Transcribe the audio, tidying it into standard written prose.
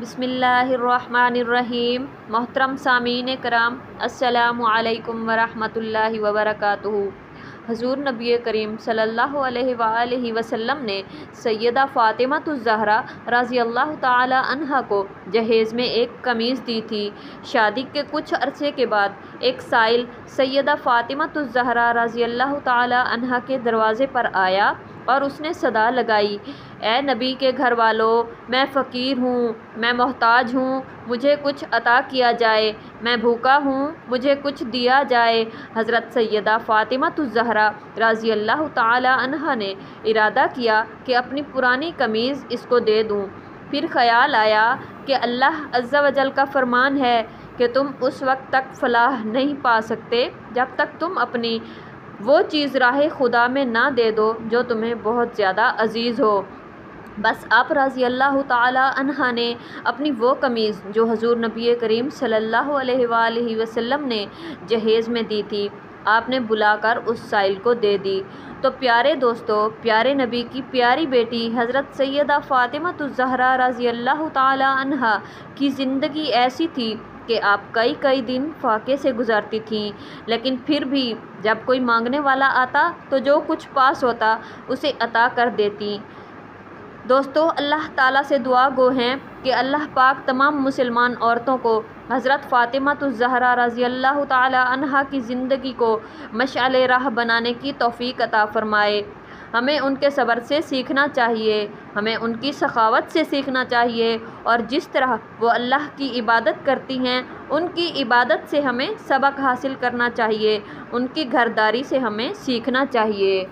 बिस्मिल्लाहिर्रहमानिर्रहीम। मोहतरम सामीन करام, अस्सलामु अलैकुम वरहमतुल्लाहि वबरकातुहू। हजूर नबी करीम सल्लल्लाहु अलैहि वसल्लम ने सैयदा फ़ातिमा-तुज़-ज़हरा रज़ी अल्लाह ताला अन्हा को जहेज़ में एक कमीज़ दी थी। शादी के कुछ अरसे के बाद एक साइल सैयदा फ़ातिमा-तुज़-ज़हरा रज़ी अल्लाह ताला अन्हा के दरवाज़े पर आया और उसने सदा लगाई, ए नबी के घर वालों, मैं फ़कीर हूँ, मैं मोहताज हूँ, मुझे कुछ अता किया जाए, मैं भूखा हूँ, मुझे कुछ दिया जाए। हज़रत सैयदा फ़ातिमा-तुज़-ज़हरा रज़ी अल्लाह ताला अन्हा ने इरादा किया कि अपनी पुरानी कमीज़ इसको दे दूँ। फिर ख़याल आया कि अल्लाह अज़्ज़ा वजल का फ़रमान है कि तुम उस वक्त तक फ़लाह नहीं पा सकते जब तक तुम अपनी वो चीज़ राह खुदा में ना दे दो जो तुम्हें बहुत ज़्यादा अज़ीज़ हो। बस आप रज़ी अल्लाह ताला अन्हा ने अपनी वो कमीज़ जो हजूर नबी करीम सल्लल्लाहु अलैहि वसल्लम ने जहेज़ में दी थी, आपने बुलाकर उस साइल को दे दी। तो प्यारे दोस्तों, प्यारे नबी की प्यारी बेटी हज़रत सैयदा फ़ातिमा-तुज़-ज़हरा रज़ी अल्लाह ताला अन्हा की ज़िंदगी ऐसी थी कि आप कई कई दिन फाके से गुजारती थीं, लेकिन फिर भी जब कोई मांगने वाला आता तो जो कुछ पास होता उसे अता कर देती। दोस्तों, अल्लाह ताला से दुआ गो हैं कि अल्लाह पाक तमाम मुसलमान औरतों को हज़रत फ़ातिमा-तुज़-ज़हरा रज़ी अल्लाह ताला अन्हा की ज़िंदगी को मशाल राह बनाने की तौफ़ीक अता फ़रमाए। हमें उनके सब्र से सीखना चाहिए, हमें उनकी सखावत से सीखना चाहिए, और जिस तरह वो अल्लाह की इबादत करती हैं उनकी इबादत से हमें सबक हासिल करना चाहिए, उनकी घरदारी से हमें सीखना चाहिए।